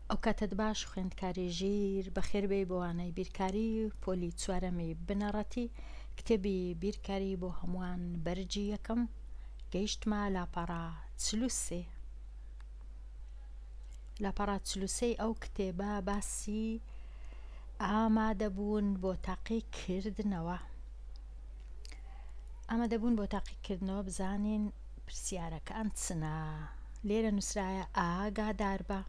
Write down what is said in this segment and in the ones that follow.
ئەو کاتت باش خوێندکاری ژیر بەخێربێ بۆوانەی بیرکاری پۆلی چوارەمی بنەڕەتی کتێبی بیرکاری بۆ هەمووان بەرجی یەکەم گەیشتمە لاپەڕا 43. لاپەڕا 43 ئەو کتێبە باسی ئامادەبوون بۆ تاقیکردنەوە. ئامادەبوون بۆ تاقیکردنەوە بزانین پرسیارەکان چنە. لێرە نووسرایە ئاگادار بە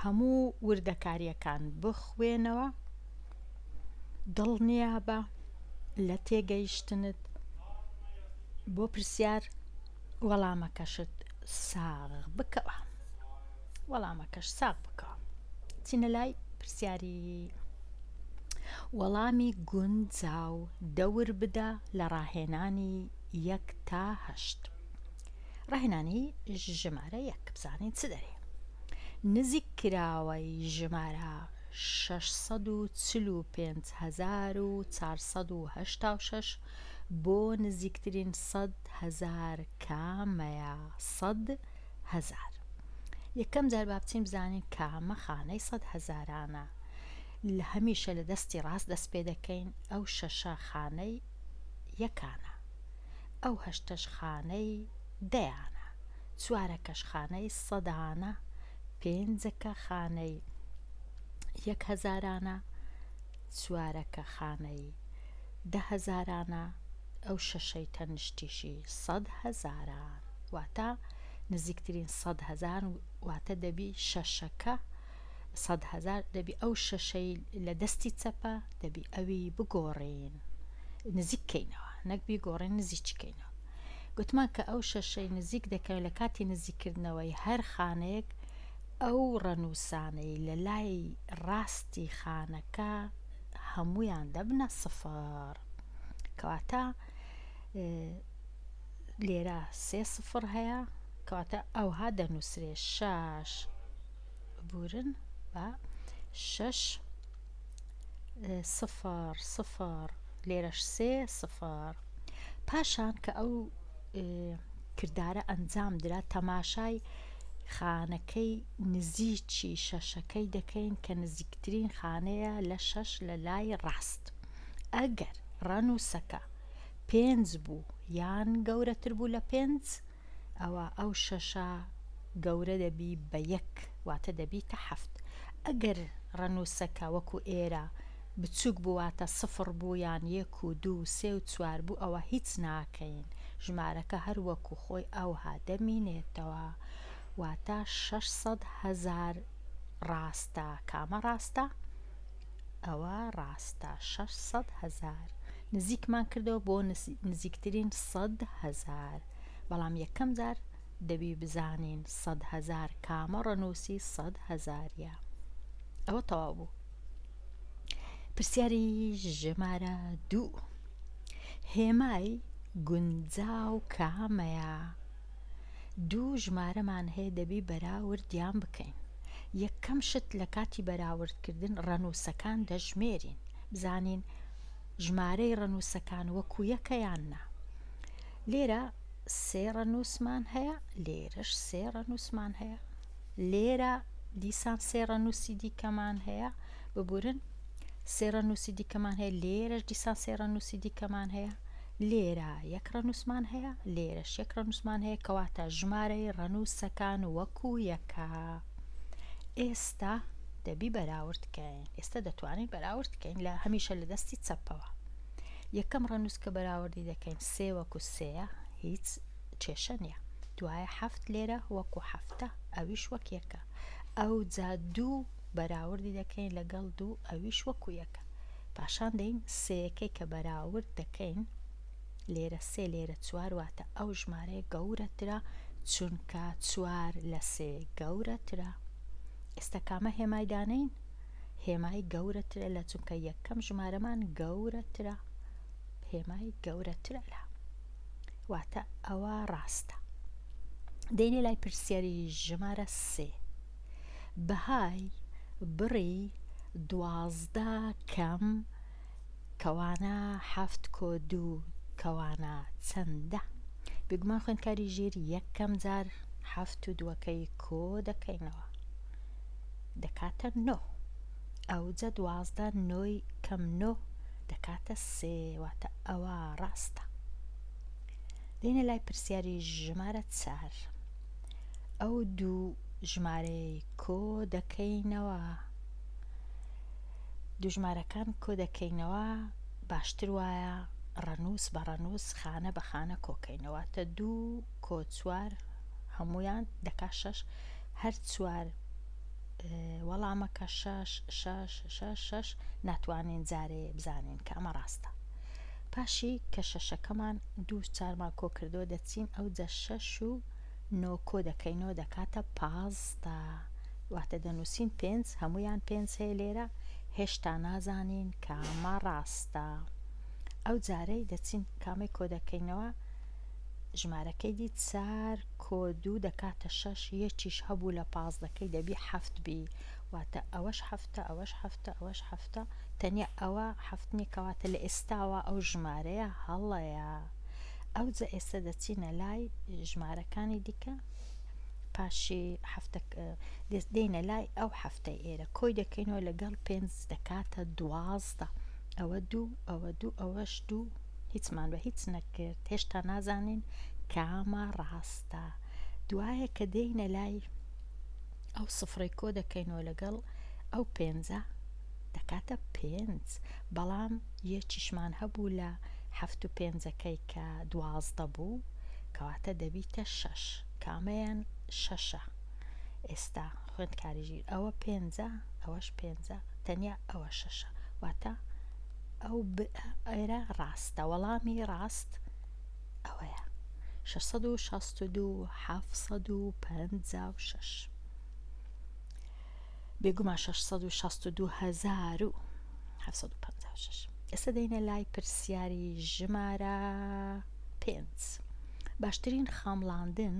هەموو وردەکاریەکان بخوێنەوە، دڵنیا بە لە تێگەیشتنت بۆ پرسیار وەڵامەکەشت ساغ بکەوە. وەڵامەکەش ساغ بکەوە. چینە لای پرسیاری وەڵامی گونجاو دەور بدە لە ڕاهێنانی 1 تا 8. ڕاهێنانی ژمارە 1 بزانین چ دەرێ. نزیک کراوەی ژمارە 645,486 بۆ نزیکترین 100,000 کامەیە؟ 100,000. یەکەم جار با بچین بزانین کامە خانەی 100,000-انە. لە هەمیشە لە دەستی ڕاست دەست پێ دەکەین ئەو 6 خانەی یەکانە، ئەو 8 خانەی دەیانە، 4 خانەی 100-انە، 5 خانەی 1,000-انە، 4 خانەی 10,000-انە، ئەو 6 تەنیشتیشی 100,000-ان. واتە نزیکترین 100,000 واتە دەبی 6ەکە 100,000 دەبی ئەو 6 لە دەستی چەپە دەبی ئەوی بگۆڕین، نزیککەینەوە، نەک بیگۆڕین نزیککەینەوە. گوتمان کە ئەو 6 نزیک دەکەن لە کاتی نزیککردنەوەی هەر خانەیەک ئەو ڕەنووسانەی لە لای ڕاستی خانەکە هەمویان دەبنە 0. کەواتە لێرە 3 هەیە، کەواتە ئەوها دەنووسرێ 6 بورن بە 6 0 لێرەش 3 پاشان کە ئەو کردارە ئەنجام درا تەماشای خانەکەی نزیکی 6ەکەی دەکەین کە نزیکترین خانەیە لە 6 لە لای ڕاست. ئەگەر ڕەنووسەکە 5 بوو یان گەورەتر بوو لە 5 ئەوە ئەو 6 گەورە دەبی بە 1 واتە دەبیتە 7. ئەگەر ڕەنووسەکە وەکو ئێرە بچووک بوواتە 0 بوو یان 1 و 2 و 3 و 4 بوو ئەوە هیچ ناکەین، ژمارەکە هەر وەکو خۆی ئەوها دەمینێتەوە. واتە 600,000 ڕاستە. کامە ڕاستە؟ ئەوە ڕاستە 600,000. نزیکمان کردەوە بۆ نزیکترین 100,000. بەڵام یەکەم جار دەبی بزانین 100,000 کامە ڕەنووسی 100,000ە. ئەوە تەواو بوو. پرسیاری ژمارە 2. هێمای گونجاو کامەیە؟ 2 ژمارەمان هەیە دەبی بەراوردیان بکەین. یەکەم شت لە کاتی بەراوردکردن ڕەنووسەکان دەژمێرین، بزانین ژمارەی ڕەنووسەکان وەکو یەکەیان نا. لێرە 3 ڕەنووسمان هەیە، لێرەش 3 ڕەنووسمان هەیە، لێرە دیسان 3 ڕەنووسی دیکەمان هەیە، ببورن 3 ڕەنووسی دیکەمان هەیە، لێرەش دیسان 3 ڕەنووسی دیکەمان هەیە، لێرە 1 ڕەنووسمان هەیە، لێرەش 1 ڕەنووسمان هەیە، کەواتە ژمارەی ڕەنووسەکان وەکو یەکە. ئێستا دەبی بەراوردکەین. ئێستا دەتوانین بەراوردکەین لە هەمیشە لە دەستی چەپەوە. یەکەم ڕەنووس کە بەراوردی دەکەین 3 وەکو 3ە، هیچ کێشە نییە. دوایە 7 لێرە وەکو 7ە، ئەویش وەک یەکە. ئەو جا 2 بەراوردی دەکەین لەگەڵ 2، ئەویش وەکو یەکە. پاشان دەین 3یەکەی کە بەراورد دەکەین لێرە 3 لێرە 4 واتە ئەو ژمارەیە گەورەترە چونکە 4 لە 3 گەورەترە. ئێستا کامە هێمای دانەین؟ هێمای گەورەترە لە چونکە یەکەم ژمارەمان گەورەترە، هێمای گەورەترە لە، واتە ئەوە ڕاستە. دەینێ لای پرسیاری ژمارە 3. بەهای بڕی 12 کەم کەوانە 7+2 کەوانە چەندە؟ بێگومان خوێندکاری ژیر یەکەم جار 7 و 2ەکەی کۆ دەکەینەوە. دەکاتە 9 ئەوجە 12 9 کەم 9 دەکاتە 3 واتە ئەوە ڕاستە. دێنە لای پرسیاری ژمارە 4 ئەو دوو ژمارەی کۆ دەکەینەوە. دوو ژمارەکان کۆ دەکەینەوە باشتر وایە ڕەنووس بە ڕەنووس خانە بە خانە کۆکەینەوە تە 2 کۆ 4 هەمویان دەکا 6 هەر 4 وەڵامەکە 6 6 6 6 ناتوانین جارێ بزانین کە ئەمە ڕاستە. پاشی کە شەشەکەمان 2 4مان کۆ کردەوە دەچین ئەوجە 6 و 9 کۆ دەکەینەوە دەکاتە 15 واتە دەنووسین 5 هەمویان 5 هەیە لێرە هێشتا نازانین کامە ڕاستە. ئەو جارەی دەچین کامەی کۆ دەکەینەوە ژمارەکەی دی 4 کۆ 2 دەکاتە 6 یەکیش هەبوو لە 15ەکەی دەبی 7 بی واتە ئەوەش 7 ئەوەش 7 ئەوەش 7 تەنیا ئەوە 7 کەواتە لە ئێستاوە ئەو ژمارەیە هەڵەیە. ئەوجە ئێستا دەچینە لای ژمارەکانی دیکە پاشی دێنە لای ئەو هەفتەی ئێرە کۆی دەکەینەوە لەگەڵ 5 دەکاتە 12 ئەوە 2 ئەوە 2 ئەوەش 2 هیچمان بە هیچ نەکرد هێشتا نازانین کامە ڕاستە. دوایە کە دێنە لای ئەو سفرەی کۆ دەکەینەوە لەگەڵ ئەو 5 دەکاتە 5 بەڵام یەکیشمان هەبوو لە 7 و 5ەکەی کە 12 بوو کەواتە دەبیتە 6 کامەیان 6ە. ئێستا خوێندکاریژیر ئەوە 5 ئەوەش 5 تەنیا ئەوە 6ە واتە ئەو ئێرە ڕاستە. وەڵامی ڕاست ئەوەیە 662 756 بێگومان 662,756. ئێستا دەینە لای پرسیاری ژمارە 5 باشترین خامڵاندن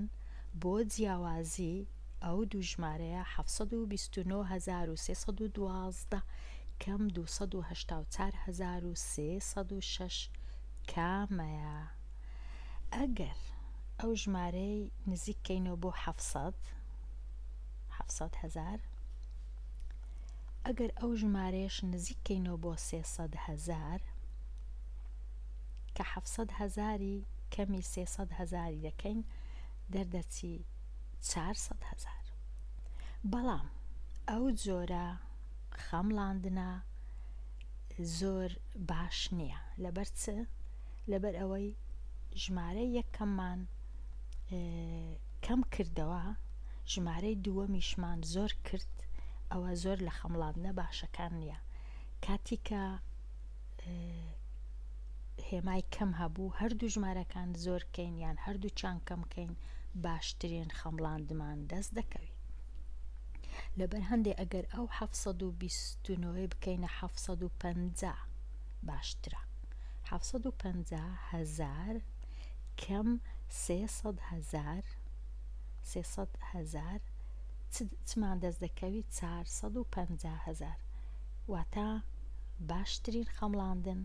بۆ جیاوازی ئەو دوو ژمارەیە 729,312 کەم 284,306 کامەیە. ئەگەر ئەو ژمارەی نزیککەینەوە بۆ 700,000 ئەگەر ئەو ژمارەیەش نزیککەینەوە بۆ 300,000 کە 700,000 کەمی 300,000 دەکەین دەردەچی 400,000. بەڵام ئەو جۆرە خەمڵاندنە زۆر باش نییە لەبەر چ؟ لەبەر ئەوەی ژمارەی یەکەممان کەم کردەوە ژمارەی دووەمیشمان زۆر کرد ئەوە زۆر لە خەمڵاندنە باشەکان نییە. کاتی کە هێمای کەم هەبوو هەردوو ژمارەکان زۆر کەین یان هەردوو چان کەم کەین باشترین خەمڵاندمان دەست دەکەوێت. لەبەر هەندێک ئەگەر ئەو 729 بکەینە 750 باشترە. 750,000 کەم 300,000 چمان دەست دەکەوی 450,000 واتە باشترین خەمڵاندن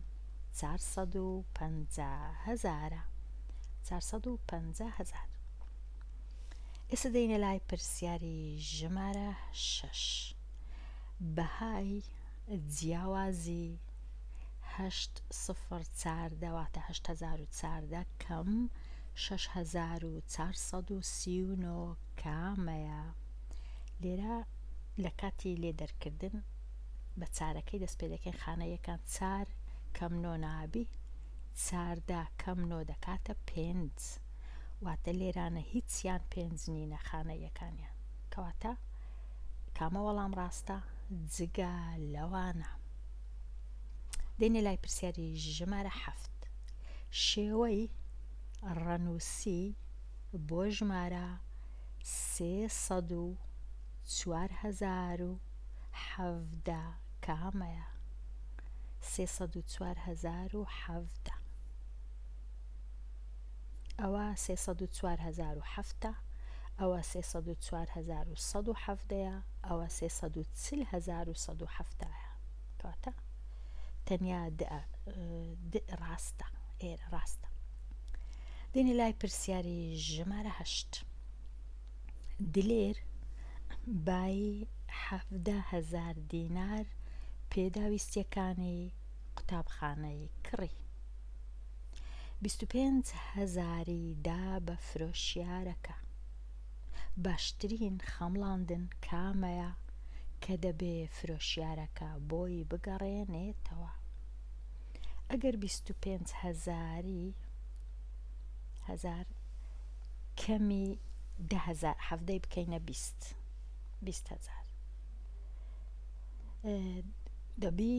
450,000. 450,000. ئێستا دەینە لای پرسیاری ژمارە 6 بەهای جیاوازی 8,014 واتە 8,014 کەم 6,439 کامەیە. لێرە لە کاتی لێدەرکردن بە چارەکەی دەست پێ دەکەین خانە یەکان 4 کەم 9 نابی 14 کەم 9 دەکاتە 5 واتە لێرانە هیچیان 5 نینە خانە یەکانیان کەواتە کامە وەڵام ڕاستە جگە لەوانە. دێنێ لای پرسیاری ژمارە 7 شێوەی ڕەنووسی بۆ ژمارە 304,017 کامەیە. 304,017 ئەوە 304,007 ئەوە 304,107 ئەوە 340,107 کەواتە تەنیا ڕاستە ئێرە ڕاستە. دێنێ لای پرسیاری ژمارە 8 دلێر بای 17,000 دینار پێداویستیەکانی قوتابخانەی کڕی. 25,000 دا بە فرۆشیارەکە. باشترین خەمڵاندن کامەیە کە دەبێ فرۆشیارەکە بۆی بگەڕێنێتەوە؟ ئەگەر 25,000 کەمی 10,000 حەفدەی بکەینە 20,000 دەبی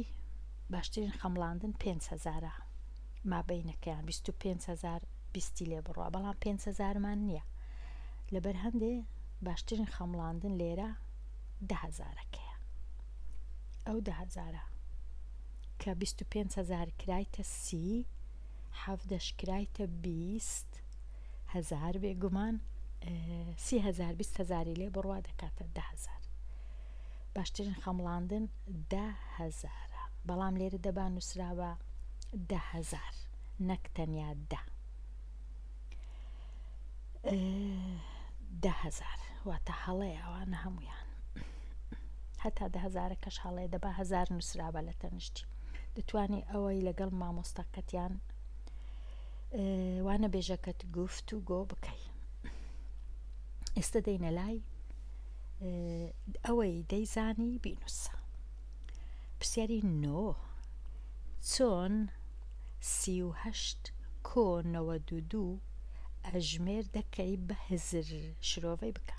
باشترین خەمڵاندن 5,000 مابەینەکەیان 25,000 20 لێ بڕوە، بەڵام 5,000مان نییە لەبەر هەندێ باشترین خەمڵاندن لێرە 10,000ەکەیە. ئەو 10,000 کە 25,000 کرایتە 30 حەفدەش کرایتە 20,000 بێگومان 30,000 20,000 لێ بڕوا دەکاتە 10,000. باشترین خەمڵاندن 10,000 بەڵام لێرە دەبا نووسراوە 10,000 نەک تەنیا 10,000 واتە هەڵەیە ئەوانە هەمویان، هەتا 10,000کەش هەڵەیە دەبا 1000 نووسرابە لە تەنیشتی. دەتوانی ئەوەی لەگەڵ مامۆستاکەتیان وانە بێژەکەت گفت و گۆ بکەی. ئێستا دەینە لای ئەوەی دەیزانی بینوسە. پرسیاری 9 چۆن 38,92 ئەژمێر دەکەی بە هزر شرۆڤەی بکە.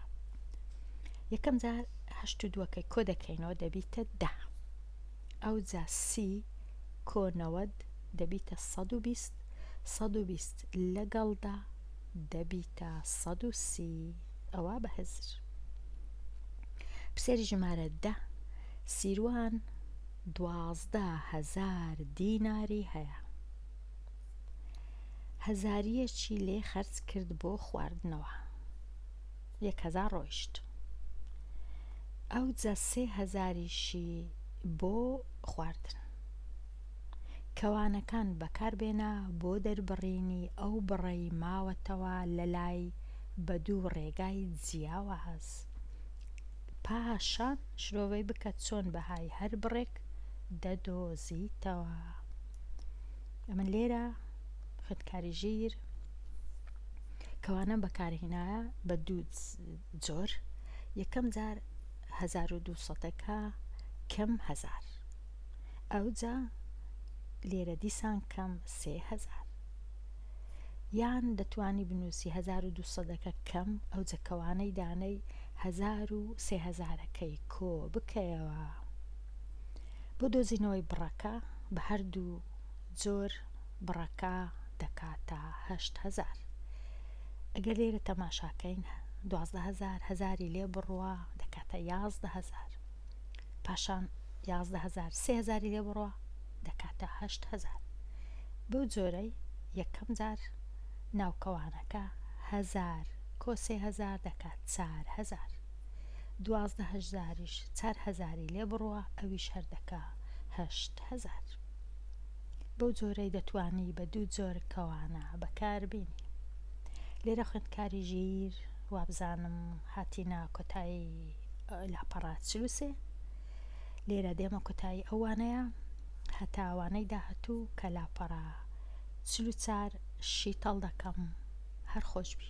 یەکەم جار 82ەکەی کۆ دەکەینەوە دەبیتە 10. ئەو جا 30,90 دەبیتە 120 120 لەگەڵدا دەبیتە 130 ئەوە بە هزر. پرسیاری ژمارە 10 سیروان 12,000 دیناری هەیە. هەزاریەکی لێ خەرج کرد بۆ خواردنەوە، 1,000 ڕۆیشت. ئەو جا 3,000یشی بۆ خواردن. کەوانەکان بەکاربێنە بۆ دەربڕینی ئەو بڕەی ماوەتەوە لە لای بە دوو ڕێگای جیاواز. پاشان شرۆڤەی بکە چۆن بەهای هەر بڕێک دەدۆزیتەوە. ئەمە لێرە خوێندکاری ژیر کەوانە بەکارهێنایە بە دوو جۆر. یەکەم جار 1200ەکە کەم 1000، ئەو جا لێرە دیسان کەم 3,000. یان دەتوانی بنووسی 1200ەکە کەم ئەو جەکەوانەی دانەی 1000 و 3,000ەکەی کۆ بکەیەوە. بۆ دۆزینەوەی بڕەکە بە هەردوو جۆر بڕەکە دەکاتە 8,000. ئەگەر لێرە تەماشاکەین 12,000 هەزاری لێ بڕوە دەکاتە 11,000. پاشان 11,000 3,000 لێ بڕوە دەکاتە 8,000. بەو جۆرەی یەکەم جار ناوکەوانەکە 1000 کۆ 3,000 دەکات 4,000. 12,000ش 4,000 لێ بڕوە ئەویش هەردەکە 8,000. بەو جۆرەی دەتوانی بە دوو جۆر کەوانە بەکاربێنی. لێرە خوێندکاری ژیر وابزانم هاتینا کۆتایی لاپەڕا 43. لێرە دێمە کۆتایی ئەوانەیە هەتا ئەوانەی داهاتوو کە لاپەڕا 44 شیتەڵ دەکەم. هەر خۆش بی.